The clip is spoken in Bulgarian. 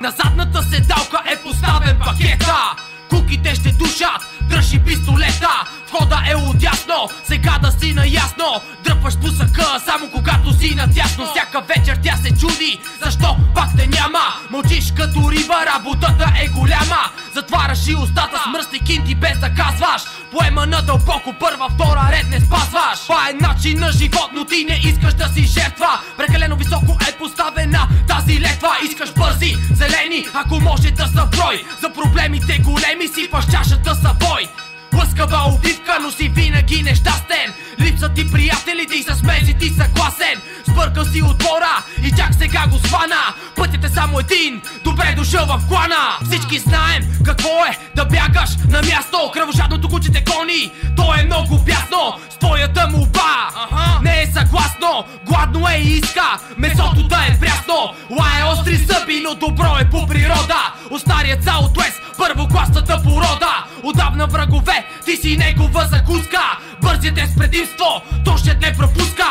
На задната седалка е поставен пакета. Куките ще душат, дръж и пистолета. Входа е отясно, сега да си наясно. Дръпваш пусъка само когато си натясно. Всяка вечер тя се чуди, защо пак те няма. Мълчиш като риба, работата е голяма. Затваряш и устата с мръсни кинти без да казваш. Поема надълбоко, първа, втора ред не спазваш. Това е начин на живот, но ти не искаш да си жертва. Прекалено високо е поставена тази летва. Искаш бързи, зелени, ако може да са брой. За проблемите големи сипаш чашата са бой. Лъскава убивка, но си винаги нещастен. Липсват ти приятелите и с мен си ти съгласен. Сбъркал си отбора и чак сега го свана. Пътят е само един, добре дошъл в клана. Всички знаем какво е да бягаш на място. Кръвожадното куче те гони, то е много бясно. С твоята молба не е съгласно. Гладно е и иска месото да е прясно. Лае остри зъби, но добро е по природа. От старият Southwest, първокласната порода. Отдавна врагове, ти си негова закуска. Бързият е с предимство, то ще те пропуска.